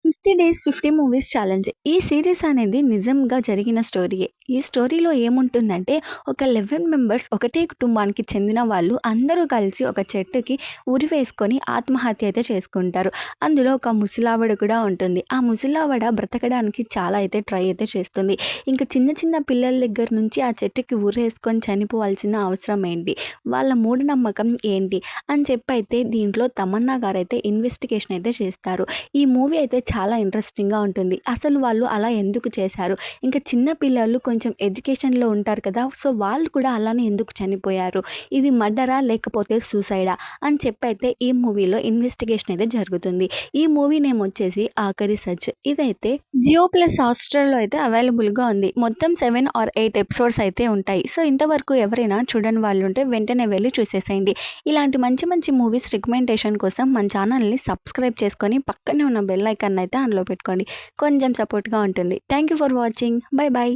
50 days 50 movies challenge. ఈ series అనేది నిజంగా జరిగిన స్టోరీయే. ఈ స్టోరీలో ఏముంటుందంటే ఒక 11 మెంబర్స్ ఒకటే కుటుంబానికి చెందిన వాళ్ళు అందరూ కలిసి ఒక చెట్టుకి ఉరి వేసుకొని ఆత్మహత్య అయితే చేసుకుంటారు. అందులో ఒక ముసలావిడ కూడా ఉంటుంది. ఆ ముసలావిడ బ్రతకడానికి చాలా అయితే ట్రై అయితే చేస్తుంది. ఇంక చిన్న చిన్న పిల్లల దగ్గర నుంచి ఆ చెట్టుకి ఉరేసుకొని చనిపోవాల్సిన అవసరం ఏంటి? వాళ్ళ మూఢనమ్మకం ఏంటి? అని చెప్పైతే దీంట్లో తమన్నా గారైతే ఇన్వెస్టిగేషన్ అయితే చేస్తారు. ఈ మూవీ అయితే చాలా ఇంట్రెస్టింగ్‌గా ఉంటుంది. అసలు వాళ్ళు అలా ఎందుకు చేశారు? ఇంకా చిన్న పిల్లలు కొంచెం ఎడ్యుకేషన్‌లో ఉంటారు కదా! సో, వాళ్ళు కూడా అలానే ఎందుకు చనిపోయారు? ఇది మర్డరా? లేకపోతే సూసైడా? అని చెప్పైతే ఈ మూవీలో ఇన్వెస్టిగేషన్ అయితే జరుగుతుంది. ఈ మూవీ నేమ్ వచ్చేసి 'ఆఖరి సర్చ్'. ఇదైతే జియో ప్లస్ హాట్‌స్టార్‌లో అయితే అవైలబుల్‌గా ఉంది. మొత్తం 7 ఆర్ 8 ఎపిసోడ్స్ అయితే ఉంటాయి. సో, ఇంతవరకు ఎవరైనా చూడని వాళ్ళుంటే వెంటనే వెళ్లి చూసేసేయండి. ఇలాంటి మంచి మంచి మూవీస్ రికమెండేషన్ కోసం మన ఛానల్‌ని సబ్స్క్రైబ్ చేసుకొని పక్కనే ఉన్న బెల్ ఐకాన్ అయితే ఆన్‌లో పెట్టుకోండి. కొంచెం సపోర్ట్‌గా ఉంటుంది. Thank you for watching. By by.